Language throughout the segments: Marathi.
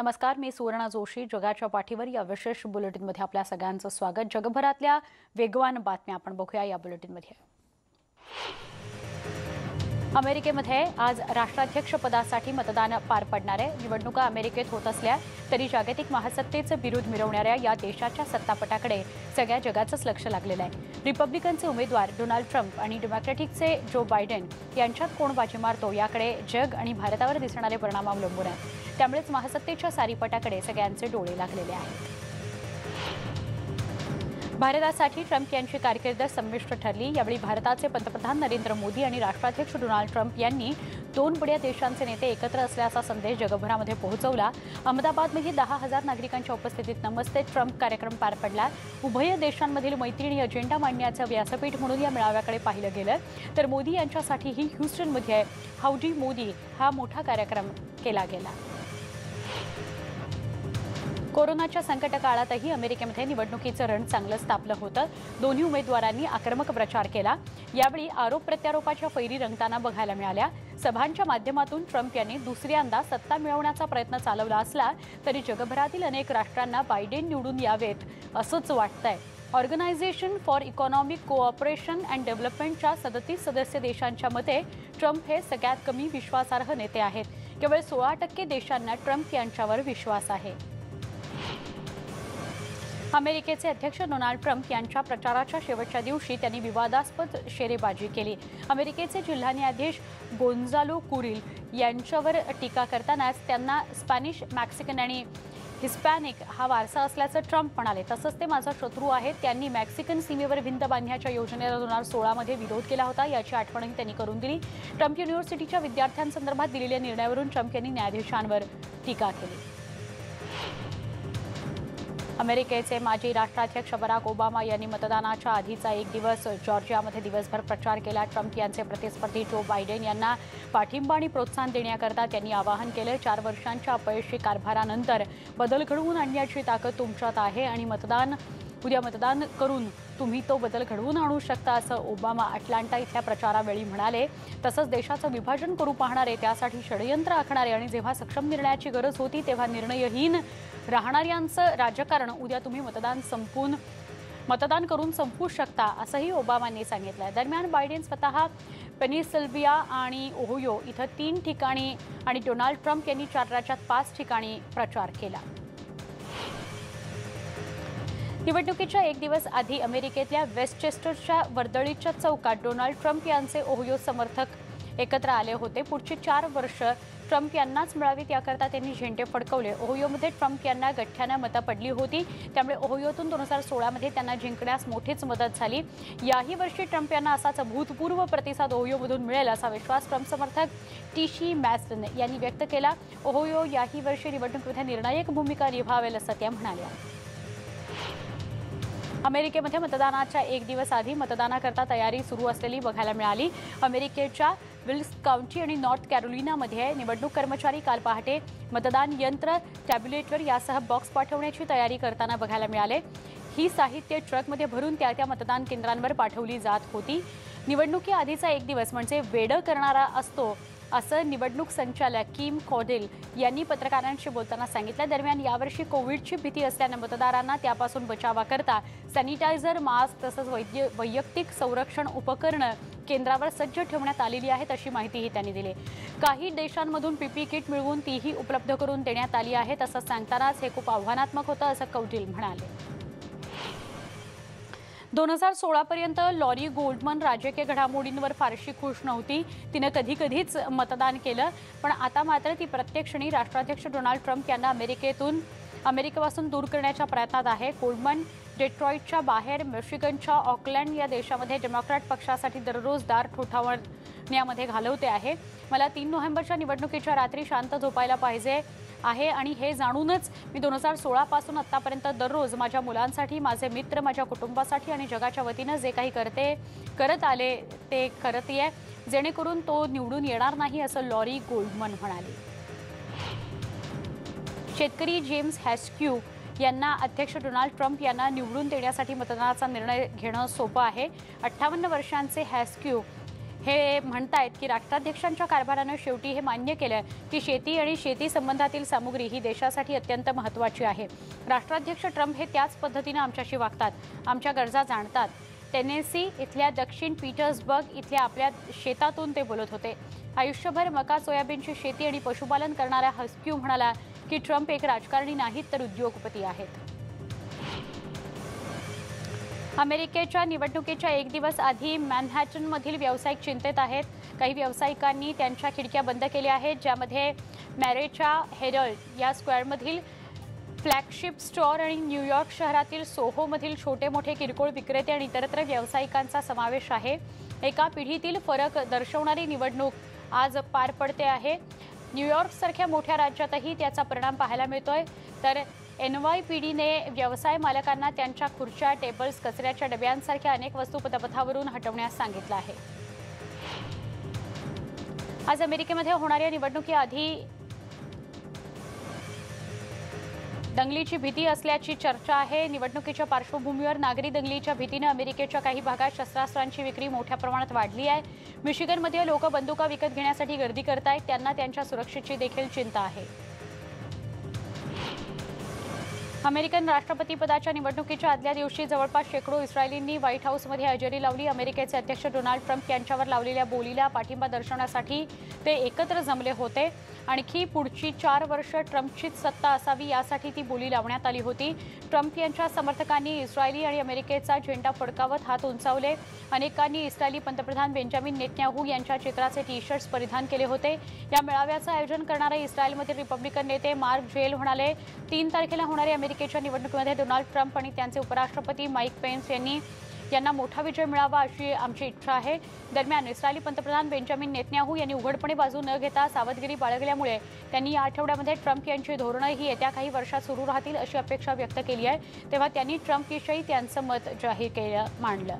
नमस्कार, मी सुवर्णा जोशी. जगाच्या पाठीवर या विशेष बुलेटिनमध्ये आपल्या सगळ्यांचं स्वागत. जगभरातल्या वेगवान बातम्या आपण बघूया या बुलेटिनमध्ये. अमेरिकेमध्ये आज राष्ट्राध्यक्षपदासाठी मतदान पार पडणार आहे. निवडणुका अमेरिकेत होत असल्या तरी जागतिक महासत्तेचं विरोध मिरवणाऱ्या या देशाच्या सत्तापटाकडे सगळ्या जगाचंच लक्ष लागलेलं आहे. रिपब्लिकनचे उमेदवार डोनाल्ड ट्रम्प आणि डेमोक्रॅटिकचे जो बायडेन यांच्यात कोण बाजी मारतो याकडे जग आणि भारतावर दिसणारे परिणाम अवलंबून आहेत. त्यामुळेच महासत्तेच्या सारीपटाकडे सगळ्यांचे डोळे लागलेले आहेत. भारतासाठी ट्रम्प यांची कारकीर्द संमिश्र ठरली. यावेळी भारताचे पंतप्रधान नरेंद्र मोदी आणि राष्ट्राध्यक्ष डोनाल्ड ट्रम्प यांनी दोन बड्या देशांचे नेते एकत्र असल्याचा संदेश जगभरामध्ये पोहोचवला. अहमदाबादमध्ये 10,000 नागरिकांच्या उपस्थितीत नमस्ते ट्रम्प कार्यक्रम पार पडला. उभय देशांमधील मैत्री आणि अजेंडा मांडण्याचं व्यासपीठ म्हणून या मेळाव्याकडे पाहिलं गेलं. तर मोदी यांच्यासाठीही ह्यूस्टनमध्ये हाऊडी मोदी हा मोठा कार्यक्रम केला गेला. कोरोनाच्या संकट काळातही अमेरिकेमध्ये निवडणुकीचं रण चांगलंच तापलं होतं. दोन्ही उमेदवारांनी आक्रमक प्रचार केला. यावेळी आरोप प्रत्यारोपाच्या फैरी रंगताना बघायला मिळाल्या. सभांच्या माध्यमातून ट्रम्प यांनी दुसऱ्यांदा सत्ता मिळवण्याचा प्रयत्न चालवला असला तरी जगभरातील अनेक राष्ट्रांना बायडेन निवडून यावेत असंच वाटतंय. Organisation for economic cooperation and डेव्हलपमेंटच्या 37 सदस्य देशांच्या मते ट्रम्प हे सगळ्यात कमी विश्वासार्ह नेते आहेत. केवळ 16% देशांना ट्रम्प यांच्यावर विश्वास आहे. अमेरिकेचे अध्यक्ष डोनाल्ड ट्रम्प यांच्या प्रचाराच्या शेवटच्या दिवशी त्यांनी विवादास्पद शेरेबाजी केली. अमेरिकेचे जिल्हा न्यायाधीश गोन्झालो कुरिल यांच्यावर टीका करतानाच त्यांना स्पॅनिश, मेक्सिकन आणि हिस्पॅनिक हा वारसा असल्याचं ट्रम्प म्हणाले. तसंच ते माझा शत्रू आहेत. त्यांनी मेक्सिकन सीमेवर भिंत बांधण्याच्या योजनेला 2016 मध्ये विरोध केला होता याची आठवणही त्यांनी करून दिली. ट्रम्प युनिव्हर्सिटीच्या विद्यार्थ्यांसंदर्भात दिलेल्या निर्णयावरून ट्रम्प यांनी न्यायाधीशांवर टीका केली. अमेरिकेचे माजी राष्ट्राध्यक्ष बराक ओबामा यांनी मतदानाच्या आधीचा एक दिवस जॉर्जियामध्ये दिवसभर प्रचार केला. ट्रम्प यांचे प्रतिस्पर्धी जो बायडेन यांना पाठिंबा आणि प्रोत्साहन देण्याकरता त्यांनी आवाहन केलं. 4 वर्षांच्या अपयशी कारभारानंतर बदल घडवून आणण्याची ताकद तुमच्यात आहे आणि उद्या मतदान करून तुम्ही तो बदल घडवून आणू शकता असं ओबामा अटलांटा इथल्या प्रचारावेळी म्हणाले. तसंच देशाचं विभाजन करू पाहणारे, त्यासाठी षडयंत्र आखणारे आणि जेव्हा सक्षम निर्णयाची गरज होती तेव्हा निर्णयहीन राहणाऱ्यांचं राजकारण उद्या तुम्ही मतदान करून संपवू शकता असंही ओबामांनी सांगितलं. दरम्यान बायडेन स्वतः पेनिसिल्व्हिया आणि ओहियो इथं 3 ठिकाणी आणि डोनाल्ड ट्रम्प यांनी 4 राज्यात 5 ठिकाणी प्रचार केला. निवडणुकीच्या एक दिवस आधी अमेरिकेतल्या वेस्टचेस्टरच्या वर्दळीच्या चौकात डोनाल्ड ट्रम्प यांचे ओहियो समर्थक एकत्र आले होते. पुढची 4 वर्ष ट्रम्प यांनाच मिळावीत याकरता त्यांनी झेंडे फडकवले. ओहियोमध्ये ट्रम्प यांना गठ्ठ्यानं मतं पडली होती. त्यामुळे ओहियोतून 2016 मध्ये त्यांना जिंकण्यास मोठीच मदत झाली. याही वर्षी ट्रम्प यांना असाच भूतपूर्व प्रतिसाद ओहियोमधून मिळेल असा विश्वास ट्रम्प समर्थक टीशी मॅस्टन यांनी व्यक्त केला. ओहियो याही वर्षी निवडणुकीमध्ये निर्णायक भूमिका निभावेल असं त्या म्हणाल्या. अमेरिकेमध्ये मतदानाच्या एक दिवस आधी मतदानाकरता तयारी सुरू असलेली बघायला मिळाली. अमेरिकेच्या विल्स काउंटी आणि नॉर्थ कॅरोलिनामध्ये निवडणूक कर्मचारी काल पहाटे मतदान यंत्र, टॅब्युलेटर यासह बॉक्स पाठवण्याची तयारी करताना बघायला मिळाले. ही साहित्य ट्रकमध्ये भरून त्या मतदान केंद्रांवर पाठवली जात होती. निवडणुकीआधीचा एक दिवस म्हणजे वेडं करणारा असतो असं निवडणूक संचालक किम कॉडेल यांनी पत्रकारांशी बोलताना सांगितलं. दरम्यान यावर्षी कोविडची भीती असल्यानं मतदारांना त्यापासून बचावाकरता सॅनिटायझर, मास्क तसंच वैयक्तिक संरक्षण उपकरणं केंद्रावर सज्ज ठेवण्यात आलेली आहेत अशी माहितीही त्यांनी दिली. काही देशांमधून पीपी किट मिळवून तीही उपलब्ध करून देण्यात आली आहेत असं सांगतानाच हे खूप आव्हानात्मक होतं असं कौटिल म्हणाले. 2016 पर्यंत लॉरी गोल्डमन राजकीय घडामोडींवर फारशी खुश नव्हती. तिनं कधीच मतदान केलं, पण आता मात्र ती प्रत्येक क्षणी राष्ट्राध्यक्ष डोनाल्ड ट्रम्प यांना अमेरिकेपासून दूर करण्याच्या प्रयत्नात आहे. गोल्डमन डेट्रॉईटच्या बाहेर मिशिगनच्या ऑकलँड या देशामध्ये डेमोक्रॅट पक्षासाठी दररोज दार ठोठावण्यामध्ये घालवते आहे. मला 3 नोव्हेंबरच्या निवडणुकीच्या रात्री शांत झोपायला पाहिजे आहे आणि हे जाणूनच मी 2016 पासून आतापर्यंत दररोज माझ्या मुलांसाठी, माझे मित्र, माझ्या कुटुंबासाठी आणि जगाच्या वतीनं जे काही करत आले ते करतेय, जेणेकरून तो निवडून येणार नाही असं लॉरी गोल्डमन म्हणाली. शेतकरी जेम्स हॅस्क्यू यांना अध्यक्ष डोनाल्ड ट्रम्प यांना निवडून देण्यासाठी मतदानाचा निर्णय घेणं सोपं आहे. 58 वर्षांचे हॅस्क्यू हे म्हणतायत की राष्ट्राध्यक्षांच्या कारभारानं शेवटी हे मान्य केलं की शेती आणि शेती संबंधातील सामुग्री ही देशासाठी अत्यंत महत्त्वाची आहे। राष्ट्राध्यक्ष ट्रम्प हे त्याच पद्धतीने आमच्याशी वागतात, आमच्या गरजा जाणतात। टेनेसी इथल्या दक्षिण पीटर्सबर्ग इथल्या आपल्या शेतातून ते बोलत होते। आयुष्यभर मका सोयाबीनची शेती आणि पशुपालन करणारा हस्क्यू म्हणाला की ट्रम्प एक राजकारणी नाहीत तर उद्योगपती आहेत। अमेरिकेच्या निवडणुकीच्या एक दिवस आधी मॅनहॅटनमधील व्यावसायिक चिंतेत आहेत। काही व्यावसायिकांनी त्यांच्या खिडक्या बंद केल्या आहेत, ज्यामध्ये मॅरेच्या हेरल्ड या स्क्वेअरमधील फ्लॅगशिप स्टोअर आणि न्यूयॉर्क शहरातील सोहोमधील छोटे मोठे किरकोळ विक्रेते आणि इतरत्र व्यावसायिकांचा समावेश आहे। एका पिढीतील फरक दर्शवणारी निवडणूक आज पार पडते आहे। न्यूयॉर्कसारख्या मोठ्या राज्यातही त्याचा परिणाम पाहायला मिळतोय, तर NYPDने व्यवसाय मालकांना त्यांच्या खुर्च्या, टेबल्स, कचऱ्याच्या डब्यांसारख्या अनेक वस्तू पथपथावरून हटवण्यास सांगितलं आहे। आज अमेरिकेमध्ये होणाऱ्या निवडणुकीआधी दंगलीची भीती असल्याची चर्चा आहे। निवडणुकीच्या पार्श्वभूमीवर नागरी दंगलीच्या भीतीने अमेरिकेच्या काही भागात शस्त्रास्त्रांची विक्री मोठ्या प्रमाणात वाढली आहे। मिशिगनमध्ये लोक बंदुका विकत घेण्यासाठी गर्दी करतायत, त्यांना त्यांच्या सुरक्षेची देखील चिंता आहे। अमेरिकन राष्ट्रपतीपदाच्या निवडणुकीच्या आदल्या दिवशी जवळपास शेकडो इस्रायलींनी व्हाईट हाऊसमध्ये हजेरी लावली। अमेरिकेचे अध्यक्ष डोनाल्ड ट्रम्प यांच्यावर लावलेल्या बोलीला पाठिंबा दर्शवण्यासाठी ते एकत्र जमले होते। आणखी पुढची 4 वर्ष ट्रम्पचीच सत्ता असावी यासाठी ती बोली लावण्यात आली होती। ट्रम्प यांच्या समर्थकांनी इस्रायली आणि अमेरिकेचा झेंडा फडकावत हात उंचावले। अनेकांनी इस्रायली पंतप्रधान बेंजामिन नेतन्याहू यांच्या चित्राचे टी-शर्ट्स परिधान केले होते। या मेळाव्याचं आयोजन करणारे इस्रायलमधील रिपब्लिकन नेते मार्क जेल म्हणाले, 3 तारखेला होणाऱ्या अमेरिकेच्या निवडणुकीमध्ये डोनाल्ड ट्रम्प आणि त्यांचे उपराष्ट्रपती माईक पेन्स यांना मोठा विजय मिळावा अशी आमची इच्छा आहे। दरम्यान इस्रायली पंतप्रधान बेंजामिन नेतन्याहू यांनी उघडपणे बाजू न घेता सावधगिरी बाळगल्यामुळे त्यांनी या आठवड्यामध्ये ट्रम्प यांची धोरणं ही येत्या काही वर्षात सुरू राहतील अशी अपेक्षा व्यक्त केली आहे। तेव्हा त्यांनी ट्रम्पविषयी त्यांचं मत जाहीर मांडलं।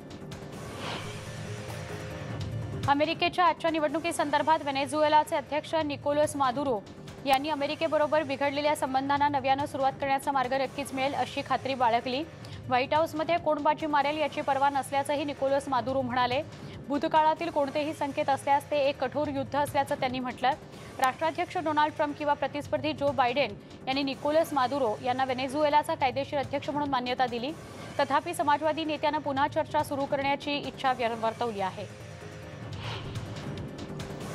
अमेरिकेच्या आजच्या निवडणुकीसंदर्भात व्हेनेझुएलाचे अध्यक्ष निकोलस मादुरो यांनी अमेरिकेबरोबर बिघडलेल्या संबंधांना नव्यानं सुरुवात करण्याचा मार्ग नक्कीच मिळेल अशी खात्री बाळगली। व्हाईट हाऊसमध्ये कोण बाजी मारेल याची पर्वा नसल्याचंही निकोलस मादुरो म्हणाले। भूतकाळातील कोणतेही संकेत असल्यास ते एक कठोर युद्ध असल्याचं त्यांनी म्हटलं। राष्ट्राध्यक्ष डोनाल्ड ट्रम्प किंवा प्रतिस्पर्धी जो बायडेन यांनी निकोलस मादुरो यांना व्हेनेझुएलाचा कायदेशीर अध्यक्ष म्हणून मान्यता दिली। तथापि समाजवादी नेत्यानं पुन्हा चर्चा सुरू करण्याची इच्छा वर्तवली आहे।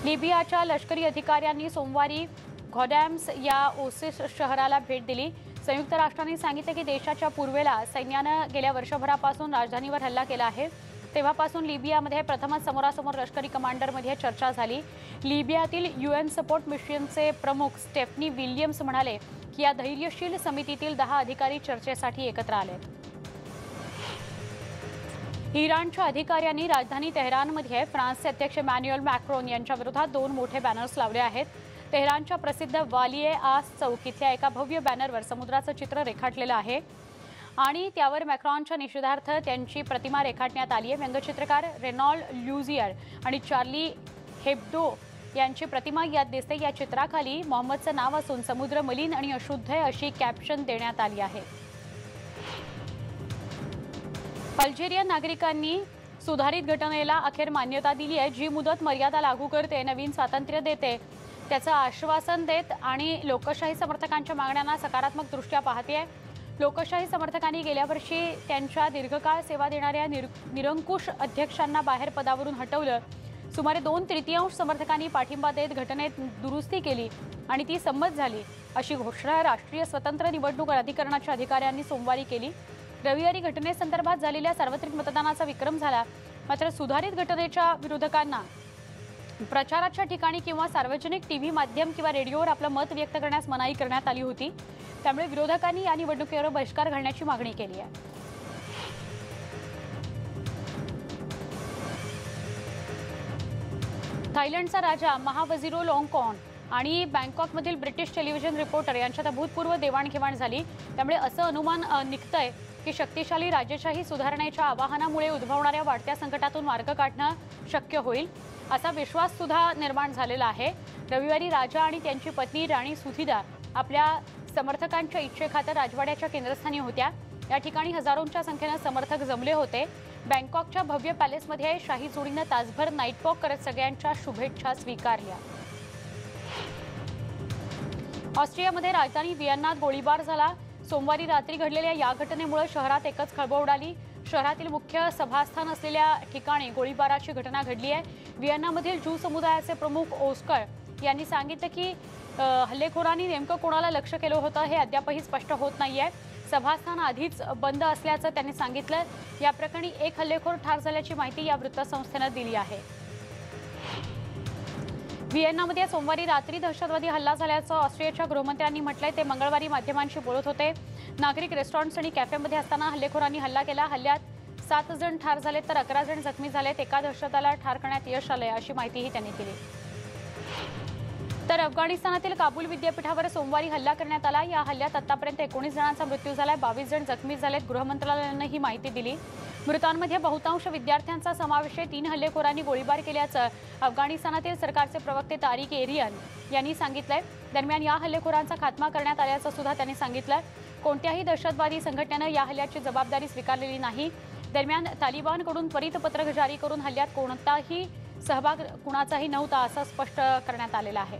लिबियाच्या लष्करी अधिकाऱ्यांनी सोमवारी घोडॅम्स या ओसिस शहराला भेट दिली। संयुक्त राष्ट्रांनी सांगितले की देशाच्या पूर्वेला सैन्यानं गेल्या वर्षभरापासून राजधानीवर हल्ला केला आहे। तेव्हापासून लिबियामध्ये प्रथमच समोरासमोर लष्करी कमांडरमध्ये चर्चा झाली। लिबियातील UN सपोर्ट मिशनचे प्रमुख स्टेफनी विल्यम्स म्हणाले की या धैर्यशील समितीतील 10 अधिकारी चर्चेसाठी एकत्र आलेत। इराणच्या अधिकाऱ्यांनी राजधानी तेहरानमध्ये फ्रान्सचे अध्यक्ष इमॅन्युएल मॅक्रोन यांच्या विरोधात 2 मोठे बॅनर्स लावले आहेत। तेहरानच्या प्रसिद्ध वालिये आस चौक इथल्या एका भव्य बॅनरवर समुद्राचं चित्र रेखाटलेलं आहे आणि त्यावर मॅक्रॉनच्या निषेधार्थ त्यांची प्रतिमा रेखाटण्यात आली आहे। व्यंगचित्रकार रेनॉल्ड ल्युझियर आणि चार्ली हेब्डो यांची प्रतिमा यात दिसते। या चित्राखाली मोहम्मदचं नाव असून समुद्र मलिन आणि अशुद्ध आहे अशी कॅप्शन देण्यात आली आहे। अल्जेरियन नागरिकांनी सुधारित घटनेला अखेर मान्यता दिली आहे, जी मुदत मर्यादा लागू करते, नवीन स्वातंत्र्य देते, त्याचं आश्वासन देत आणि लोकशाही समर्थकांच्या मागण्यांना सकारात्मकदृष्ट्या पाहते। लोकशाही समर्थकांनी गेल्या वर्षी त्यांच्या दीर्घकाळ सेवा देणाऱ्या निरंकुश अध्यक्षांना बाहेर पदावरून हटवलं। सुमारे 2/3 समर्थकांनी पाठिंबा देत घटनेत दुरुस्ती केली आणि ती संमत झाली अशी घोषणा राष्ट्रीय स्वतंत्र निवडणूक प्राधिकरणाच्या अधिकाऱ्यांनी सोमवारी केली। रविवारी घटनेसंदर्भात झालेल्या सार्वत्रिक मतदानाचा विक्रम झाला, मात्र सुधारित घटनेच्या विरोधकांना प्रचाराच्या ठिकाणी किंवा सार्वजनिक टीव्ही माध्यम किंवा रेडिओवर आपलं मत व्यक्त करण्यास मनाई करण्यात आली होती। त्यामुळे विरोधकांनी या निवडणुकीवर बहिष्कार घालण्याची मागणी केली आहे। थायलंडचा राजा महावझिरोलॉन्गकॉर्न आणि बँकॉकमधील ब्रिटिश टेलिव्हिजन रिपोर्टर यांच्यात अभूतपूर्व देवाणघेवाण झाली। त्यामुळे असं अनुमान निघतंय की शक्तिशाली राजेशाही सुधारणेच्या आवाहनामुळे उद्भवणाऱ्या वाढत्या संकटातून मार्ग काढणं शक्य होईल असा विश्वास सुद्धा निर्माण झालेला आहे। रविवारी राजा आणि त्यांची पत्नी राणी सुथिदा आपल्या समर्थकांच्या इच्छेखातर राजवाड्याच्या केंद्रस्थानी होत्या। या ठिकाणी हजारोंच्या संख्येने समर्थक जमले होते। बँकॉकच्या भव्य पॅलेसमध्ये शाही जोडीनं तासभर नाईट वॉक करत सगळ्यांच्या शुभेच्छा स्वीकारल्या. ऑस्ट्रियामध्ये राजधानी व्हिएन्नात गोळीबार झाला. सोमवारी रात्री घडलेल्या या घटनेमुळे शहरात एकच खळबळ उडाली. शहरातील मुख्य सभास्थान असलेल्या ठिकाणी गोळीबाराची घटना घडली आहे. व्हिएन्नामधील ज्यू समुदायाचे प्रमुख ओस्कर यांनी सांगितलं की हल्लेखोरांनी नेमकं कोणाला लक्ष्य केलं होतं हे अद्यापही स्पष्ट होत नाहीये. सभास्थान आधीच बंद असल्याचं त्यांनी सांगितलं. या प्रकरणी एक हल्लेखोर ठार झाल्याची माहिती या वृत्तसंस्थेनं दिली आहे. व्हिएन्नामध्ये सोमवारी रात्री दहशतवादी हल्ला झाल्याचं ऑस्ट्रियाच्या गृहमंत्र्यांनी म्हटलंय. ते मंगळवारी माध्यमांशी बोलत होते. नागरिक रेस्टॉरंट्स आणि कॅफेमध्ये असताना हल्लेखोरांनी हल्ला केला. हल्ल्यात 7 जण ठार झालेत तर 11 जण जखमी झालेत. एका दहशतवाद्याला ठार करण्यात यश आलंय अशी माहितीही त्यांनी दिली. तर अफगाणिस्तानातील काबूल विद्यापीठावर सोमवारी हल्ला करण्यात आला. या हल्ल्यात आतापर्यंत 19 जणांचा मृत्यू झालाय. 22 जण जखमी झालेत. गृह मंत्रालयानं ही माहिती दिली. मृतांमध्ये बहुतांश विद्यार्थ्यांचा समावेश आहे. 3 हल्लेखोरांनी गोळीबार केल्याचं अफगाणिस्तानातील सरकारचे प्रवक्ते तारिक एरियन यांनी सांगितलंय. दरम्यान या हल्लेखोरांचा खात्मा करण्यात आल्याचं सुद्धा त्यांनी सांगितलं. कोणत्याही दहशतवादी संघटनेनं या हल्ल्याची जबाबदारी स्वीकारलेली नाही. दरम्यान तालिबानकडून त्वरित पत्रक जारी करून हल्ल्यात कोणताही सहभाग कुणाचाही नव्हता असं स्पष्ट करण्यात आलेलं आहे.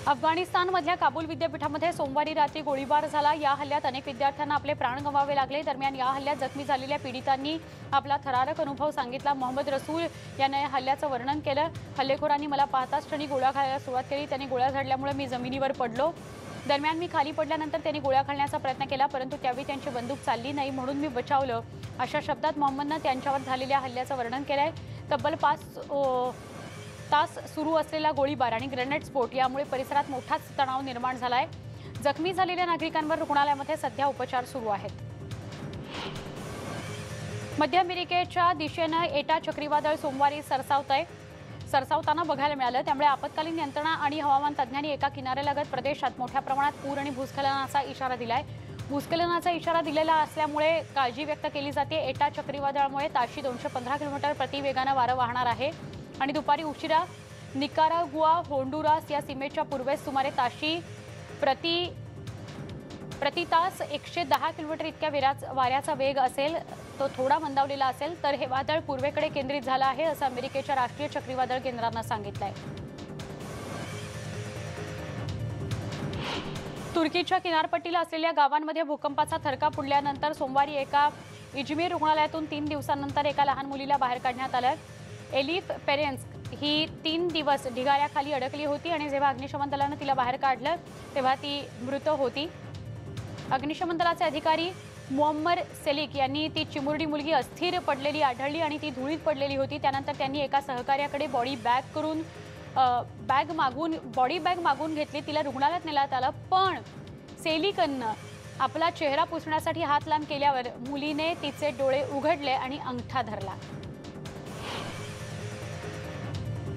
अफगाणिस्तानमधल्या काबूल विद्यापीठामध्ये सोमवारी रात्री गोळीबार झाला. या हल्ल्यात अनेक विद्यार्थ्यांना आपले प्राण गमावे लागले. दरम्यान या हल्ल्यात जखमी झालेल्या पीडितांनी आपला थरारक अनुभव सांगितला. मोहम्मद रसूल याने या हल्ल्याचं वर्णन केलं. हल्लेखोरांनी मला पाहताच क्षणी गोळ्या घालायला सुरुवात केली. त्यांनी गोळ्या झाडल्यामुळे मी जमिनीवर पडलो. दरम्यान मी खाली पडल्यानंतर त्यांनी गोळ्या घालण्याचा प्रयत्न केला, परंतु त्यावेळी त्यांची बंदूक चालली नाही म्हणून मी बचावलं. अशा शब्दात मोहम्मदनं त्यांच्यावर झालेल्या हल्ल्याचं वर्णन केलंय. तब्बल 5 तास सुरू असलेला गोळीबार आणि ग्रेनेड स्फोट यामुळे परिसरात मोठाच तणाव निर्माण झालाय. जखमी झालेल्या नागरिकांवर रुग्णालयामध्ये सध्या उपचार सुरू आहेत. मध्य अमेरिकेच्या दिशेनं एटा चक्रीवादळ सोमवारी सरसावताना बघायला मिळालं. त्यामुळे आपत्कालीन यंत्रणा आणि हवामान तज्ज्ञांनी एका किनाऱ्यालगत प्रदेशात मोठ्या प्रमाणात पूर आणि भूस्खलनाचा इशारा दिलाय. भूस्खलनाचा इशारा दिलेला असल्यामुळे काळजी व्यक्त केली जाते. एटा चक्रीवादळामुळे ताशी 215 किलोमीटर प्रति वेगानं वारं वाहणार आहे आणि दुपारी उशिरा निकारागुआ होंडुरास या सीमेच्या पूर्वेस सुमारे ताशी प्रति तास 110 किलोमीटर इतक्या वाऱ्याचा वेग असेल. तो थोडा मंदावलेला असेल तर हे वादळ पूर्वेकडे केंद्रित झालं आहे असं अमेरिकेच्या राष्ट्रीय चक्रीवादळ केंद्रानं सांगितलंय. तुर्कीच्या किनारपट्टीला असलेल्या गावांमध्ये भूकंपाचा थरकाप उडल्यानंतर सोमवारी एका इजमीर रुग्णालयातून 3 दिवसांनंतर एका लहान मुलीला बाहेर काढण्यात आलं. एलिफ पेरेन्स ही 3 दिवस ढिगाऱ्याखाली अडकली होती आणि जेव्हा अग्निशमन दलानं तिला बाहेर काढलं तेव्हा ती मृत होती. अग्निशमन दलाचे अधिकारी मुअम्मर सेलिक यांनी ती चिमुरडी मुलगी अस्थिर पडलेली आढळली आणि ती धुळीत पडलेली होती. त्यानंतर त्यांनी एका सहकार्याकडे बॉडी बॅग मागून घेतली. तिला रुग्णालयात नेण्यात आलं, पण सेलिकनं आपला चेहरा पुसण्यासाठी हात लांब केल्यावर मुलीने तिचे डोळे उघडले आणि अंगठा धरला.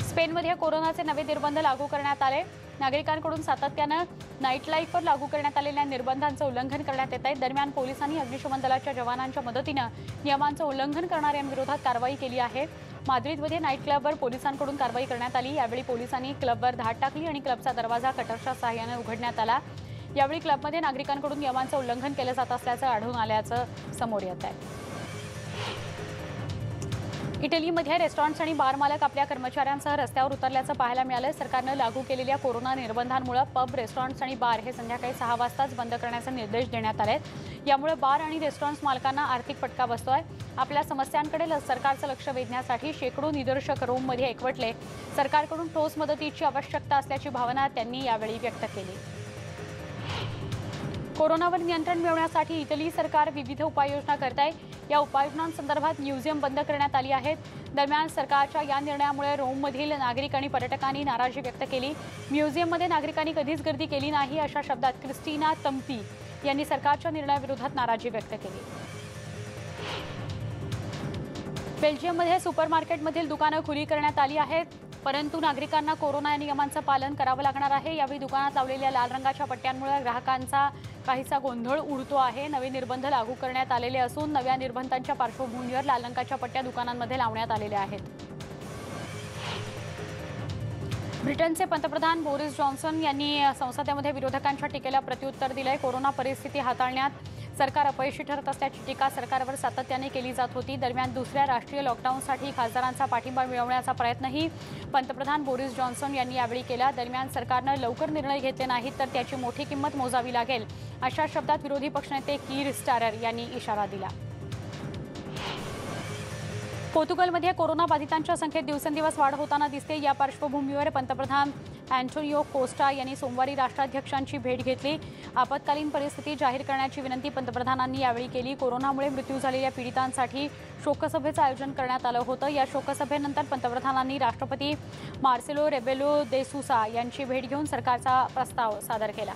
स्पेनमध्ये कोरोनाचे नवे निर्बंध लागू करण्यात आले. नागरिकांकडून सातत्यानं नाईट लाईफवर लागू करण्यात आलेल्या निर्बंधांचं उल्लंघन करण्यात येत आहे. दरम्यान पोलिसांनी अग्निशमन दलाच्या जवानांच्या मदतीनं नियमांचं उल्लंघन करणाऱ्यांविरोधात कारवाई केली आहे. माद्रिदमध्ये नाईट क्लबवर पोलिसांकडून कारवाई करण्यात आली. यावेळी पोलिसांनी क्लबवर धाड टाकली आणि क्लबचा दरवाजा कटरच्या सहाय्याने उघडण्यात आला. यावेळी क्लबमध्ये नागरिकांकडून नियमांचं उल्लंघन केलं जात असल्याचं आढळून आल्याचं समोर येत आहे. इटलीमध्ये रेस्टॉरंट्स आणि बार मालक आपल्या कर्मचाऱ्यांसह रस्त्यावर उतरल्याचं पाहायला मिळालं. सरकारनं लागू केलेल्या कोरोना निर्बंधांमुळे पब, रेस्टॉरंट्स आणि बार हे संध्याकाळी 6 वाजताच बंद करण्याचे निर्देश देण्यात आले. यामुळे बार आणि रेस्टॉरंट्स मालकांना आर्थिक फटका बसतोय. आपल्या समस्यांकडे सरकारचं लक्ष वेधण्यासाठी शेकडो निदर्शक रोममध्ये एकवटले. सरकारकडून ठोस मदतीची आवश्यकता असल्याची भावना त्यांनी यावेळी व्यक्त केली. कोरोनावर नियंत्रण मिळवण्यासाठी इटली सरकार विविध उपाययोजना करत आहे. या उपाययोजनांसंदर्भात म्युझियम बंद करण्यात आली आहेत. दरम्यान सरकारच्या या निर्णयामुळे रोममधील नागरिक आणि पर्यटकांनी नाराजी व्यक्त केली. म्युझियममध्ये नागरिकांनी कधीच गर्दी केली नाही अशा शब्दात क्रिस्टिना तम्पी यांनी सरकारच्या निर्णयाविरोधात नाराजी व्यक्त केली. बेल्जियममध्ये सुपरमार्केटमधील दुकानं खुली करण्यात आली आहेत, परंतु नागरिकांना कोरोना नियमांचं पालन करावं लागणार आहे. यावेळी दुकानात लावलेल्या लाल रंगाच्या पट्ट्यांमुळे ग्राहकांचा काहीसा गोंधळ उडतो आहे. नवे निर्बंध लागू करण्यात आलेले असून नव्या निर्बंधांच्या पार्श्वभूमीवर लाल रंगाच्या पट्ट्या दुकानांमध्ये लावण्यात आलेल्या आहेत. ब्रिटनचे पंतप्रधान बोरिस जॉन्सन यांनी संसदेमध्ये विरोधकांच्या टीकेला प्रत्युत्तर दिलंय. कोरोना परिस्थिती हाताळण्यात सरकार अपयशी ठरत असल्याची टीका सरकारवर सातत्याने केली जात होती। दरम्यान दुसऱ्या राष्ट्रीय लॉकडाऊनसाठी खासदारांचा पाठिंबा मिळवण्याचा प्रयत्नही पंतप्रधान बोरिस जॉन्सन यांनी यावेळी केला। दरम्यान सरकारनं लवकर निर्णय घेतले नाहीत तर त्याची मोठी किंमत मोजावी लागेल, अशा शब्दात विरोधी पक्षनेते कीर स्टारर यांनी इशारा दिला। पोर्तुगलमध्ये कोरोना बाधितांच्या संख्येत दिवसेंदिवस वाढ होताना दिसते। या पार्श्वभूमीवर पंतप्रधान अँटोनियो कोस्टा यांनी सोमवारी राष्ट्राध्यक्षांची भेट घेतली। आपत्कालीन परिस्थिती जाहीर करण्याची विनंती पंतप्रधानांनी यावेळी केली। कोरोनामुळे मृत्यू झालेल्या पीडितांसाठी शोकसभेचं आयोजन करण्यात आलं होतं। या शोकसभेनंतर पंतप्रधानांनी राष्ट्रपती मार्सेलो रेबेलो दे सुसा यांची भेट घेऊन सरकारचा प्रस्ताव सादर केला।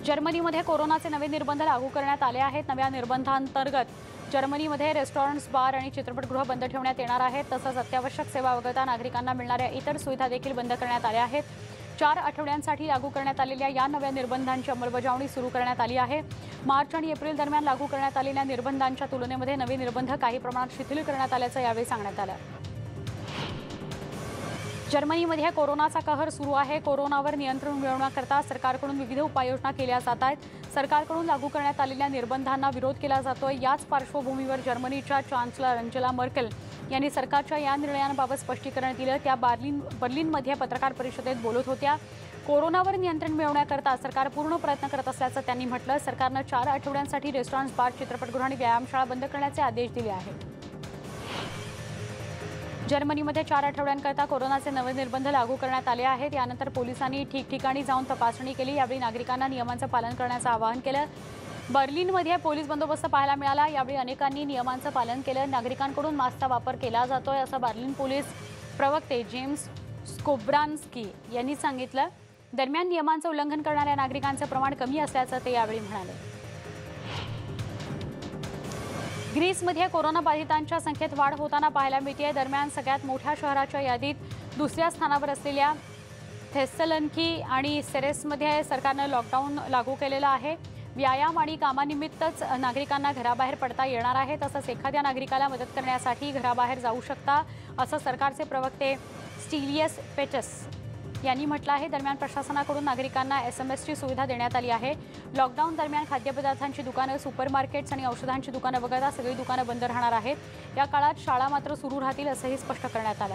जर्मनीमध्ये कोरोनाचे नवे निर्बंध लागू करण्यात आले आहेत। नव्या निर्बंधांतर्गत जर्मनीमध्ये रेस्टॉरंट्स, बार आणि चित्रपटगृह बंद ठेवण्यात येणार आहेत। तसंच अत्यावश्यक सेवा वगळता नागरिकांना मिळणाऱ्या इतर सुविधा देखील बंद करण्यात आल्या आहेत। 4 आठवड्यांसाठी लागू करण्यात आलेल्या या नव्या निर्बंधांची अंमलबजावणी सुरू करण्यात आली आहे। मार्च आणि एप्रिल दरम्यान लागू करण्यात आलेल्या निर्बंधांच्या तुलनेमध्ये नवे निर्बंध काही प्रमाणात शिथिल करण्यात आल्याचं यावेळी सांगण्यात आलं। जर्मनीमध्ये कोरोनाचा कहर सुरू आहे। कोरोनावर नियंत्रण मिळवण्याकरता सरकारकडून विविध उपाययोजना केल्या जात आहेत। सरकारकडून लागू करण्यात आलेल्या निर्बंधांना विरोध केला जातोय। याच पार्श्वभूमीवर जर्मनीच्या चान्सलर अंजेला मर्केल यांनी सरकारच्या या निर्णयांबाबत स्पष्टीकरण दिलं। त्या बर्लिनमध्ये पत्रकार परिषदेत बोलत होत्या। कोरोनावर नियंत्रण मिळवण्याकरता सरकार पूर्ण प्रयत्न करत असल्याचं त्यांनी म्हटलं। सरकारनं 4 आठवड्यांसाठी रेस्टॉरंट्स, बार, चित्रपटगृह आणि व्यायामशाळा बंद करण्याचे आदेश दिले आहेत। जर्मनीमध्ये 4 आठवड्यांकरता कोरोनाचे नवे निर्बंध लागू करण्यात आले आहेत। यानंतर पोलिसांनी ठिकठिकाणी जाऊन तपासणी केली। यावेळी नागरिकांना नियमांचं पालन करण्याचं आवाहन केलं। बर्लिनमध्ये पोलीस बंदोबस्त पाहायला मिळाला। यावेळी अनेकांनी नियमांचं पालन केलं। नागरिकांकडून मास्कचा वापर केला जातोय असं बर्लिन पोलीस प्रवक्ते जेम्स स्कोब्रान्स्की यांनी सांगितलं। दरम्यान नियमांचं उल्लंघन करणाऱ्या नागरिकांचं प्रमाण कमी असल्याचं ते यावेळी म्हणाले। ग्रीसमध्ये कोरोनाबाधितांच्या संख्येत वाढ होताना पाहायला मिळते। दरम्यान सगळ्यात मोठ्या शहराच्या यादीत दुसऱ्या स्थानावर असलेल्या थेस्सलनिकी आणि सेरेसमध्ये सरकारनं लॉकडाऊन लागू केलेलं आहे। व्यायाम आणि कामानिमित्तच नागरिकांना घराबाहेर पडता येणार आहे। तसंच एखाद्या नागरिकाला मदत करण्यासाठी घराबाहेर जाऊ शकता असं सरकारचे प्रवक्ते स्टिलियस पेटस यांनी म्हटलं आहे। दरम्यान प्रशासनाकडून नागरिकांना SMS-ची सुविधा देण्यात आली आहे। लॉकडाऊन दरम्यान खाद्यपदार्थांची दुकानं, सुपरमार्केट्स आणि औषधांची दुकानं वगळता सगळी दुकानं बंद राहणार आहेत। या काळात शाळा मात्र सुरू राहतील असंही स्पष्ट करण्यात आलं।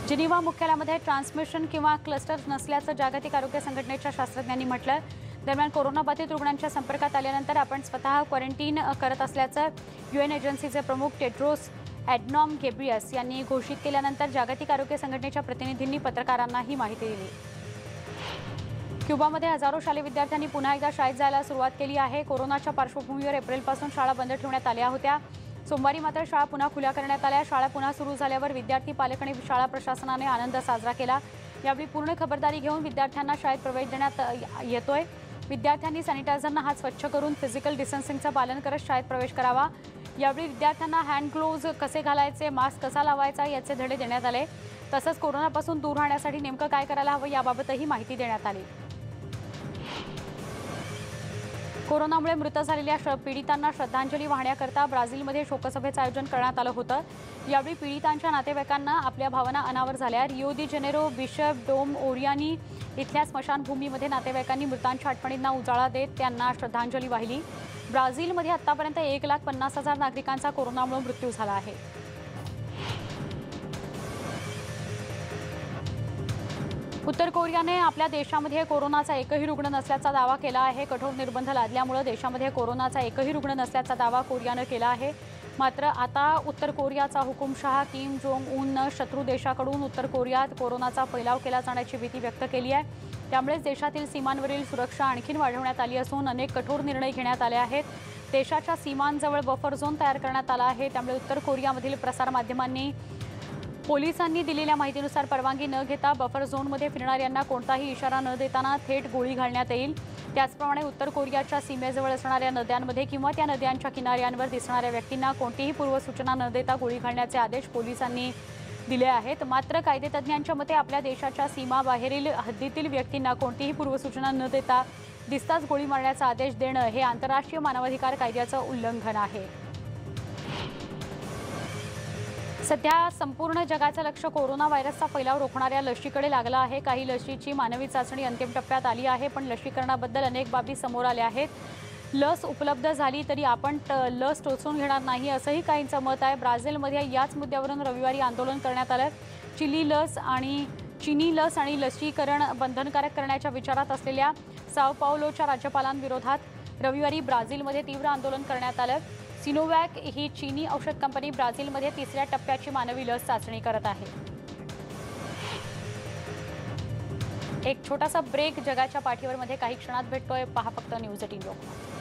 जिनिव्हा मुख्यालयामध्ये ट्रान्समिशन किंवा क्लस्टर नसल्याचं जागतिक आरोग्य संघटनेच्या शास्त्रज्ञांनी म्हटलं। दरम्यान कोरोनाबाधित रुग्णांच्या संपर्कात आल्यानंतर आपण स्वतः क्वारंटीन करत असल्याचं UN एजन्सीचे प्रमुख टेड्रोस ॲडनॉम घेब्रियस यांनी घोषित केल्यानंतर जागतिक आरोग्य संघटनेच्या प्रतिनिधींनी पत्रकारांना ही माहिती दिली। क्युबामध्ये हजारो शालेय विद्यार्थ्यांनी पुन्हा एकदा शाळेत जायला सुरुवात केली आहे। कोरोनाच्या पार्श्वभूमीवर एप्रिलपासून शाळा बंद ठेवण्यात आल्या होत्या। सोमवारी मात्र शाळा पुन्हा खुल्या करण्यात आल्या। शाळा पुन्हा सुरू झाल्यावर विद्यार्थी, पालक आणि शाळा प्रशासनाने आनंद साजरा केला। यावेळी पूर्ण खबरदारी घेऊन विद्यार्थ्यांना शाळेत प्रवेश देण्यात येतोय। विद्यार्थ्यांनी सॅनिटायझरनं हात स्वच्छ करून फिजिकल डिस्टन्सिंगचं पालन करत शाळेत प्रवेश करावा। यावेळी विद्यार्थ्यांना हँड ग्लोव्ज कसे घालायचे, मास्क कसा लावायचा याचे धडे देण्यात आले। तसंच कोरोनापासून दूर राहण्यासाठी नेमकं काय करायला हवं याबाबतही माहिती देण्यात आली। कोरोनामुळे मृत झालेल्या पीडितांना श्रद्धांजली वाहण्याकरता ब्राझीलमध्ये शोकसभेचं आयोजन करण्यात आलं होतं। यावेळी पीडितांच्या नातेवाईकांना आपल्या भावना अनावर झाल्या। रिओ दी जेनेरो बिशप डोम ओरियानी इथल्या स्मशानभूमीमध्ये नातेवाईकांनी मृतांच्या आठवणींना उजाळा देत त्यांना श्रद्धांजली वाहिली। ब्राझीलमध्ये आतापर्यंत 1,50,000 नागरिकांचा कोरोनामुळे मृत्यू झाला आहे। उत्तर कोरियाने आपल्या देशामध्ये कोरोनाचा एकही रुग्ण नसल्याचा दावा केला आहे। कठोर निर्बंध लादल्यामुळे देशामध्ये कोरोनाचा एकही रुग्ण नसल्याचा दावा कोरियानं केला आहे। मात्र आता उत्तर कोरियाचा हुकुमशहा किम जोंग उननं शत्रू देशाकडून उत्तर कोरियात कोरोनाचा फैलाव केला जाण्याची भीती व्यक्त केली आहे। त्यामुळेच देशातील सीमांवरील सुरक्षा आणखीन वाढवण्यात आली असून अनेक कठोर निर्णय घेण्यात आले आहेत। देशाच्या सीमांजवळ बफर झोन तयार करण्यात आला आहे। त्यामुळे उत्तर कोरियामधील प्रसारमाध्यमांनी पोलिसांनी दिलेल्या माहितीनुसार परवानगी न घेता बफर झोनमध्ये फिरणाऱ्यांना कोणताही इशारा न देताना थेट गोळी घालण्यात येईल। त्याचप्रमाणे उत्तर कोरियाच्या सीमेजवळ असणाऱ्या नद्यांमध्ये किंवा त्या नद्यांच्या किनाऱ्यांवर दिसणाऱ्या व्यक्तींना कोणतीही पूर्वसूचना न देता गोळी घालण्याचे आदेश पोलिसांनी दिले आहेत। मात्र कायदेतज्ञांच्या मते आपल्या देशाच्या सीमाबाहेरील हद्दीतील व्यक्तींना कोणतीही पूर्वसूचना न देता दिसताच गोळी मारण्याचा आदेश देणं हे आंतरराष्ट्रीय मानवाधिकार कायद्याचं उल्लंघन आहे। सध्या संपूर्ण जगाचं लक्ष कोरोना व्हायरसचा फैलाव रोखणाऱ्या लशीकडे लागलं आहे। काही लशीची मानवी चाचणी अंतिम टप्प्यात आली आहे, पण लसीकरणाबद्दल अनेक बाबी समोर आल्या आहेत। लस उपलब्ध झाली तरी आपण लस टोचून घेणार नाही असंही काहींचं मत आहे। ब्राझीलमध्ये याच मुद्द्यावरून रविवारी आंदोलन करण्यात आलं। चीनी लस आणि लसीकरण बंधनकारक करण्याच्या विचारात असलेल्या साओ पाउलोच्या राज्यपालांविरोधात रविवारी ब्राझीलमध्ये तीव्र आंदोलन करण्यात आलं। सिनोवॅक ही चीनी औषध कंपनी ब्राझीलमध्ये तिसऱ्या टप्प्याची मानवी लस चाचणी करत आहे। एक छोटासा ब्रेक जगाच्या पाठीवर मध्ये काही क्षणात भेटतोय। पहा फक्त न्यूज 18 लोकमत।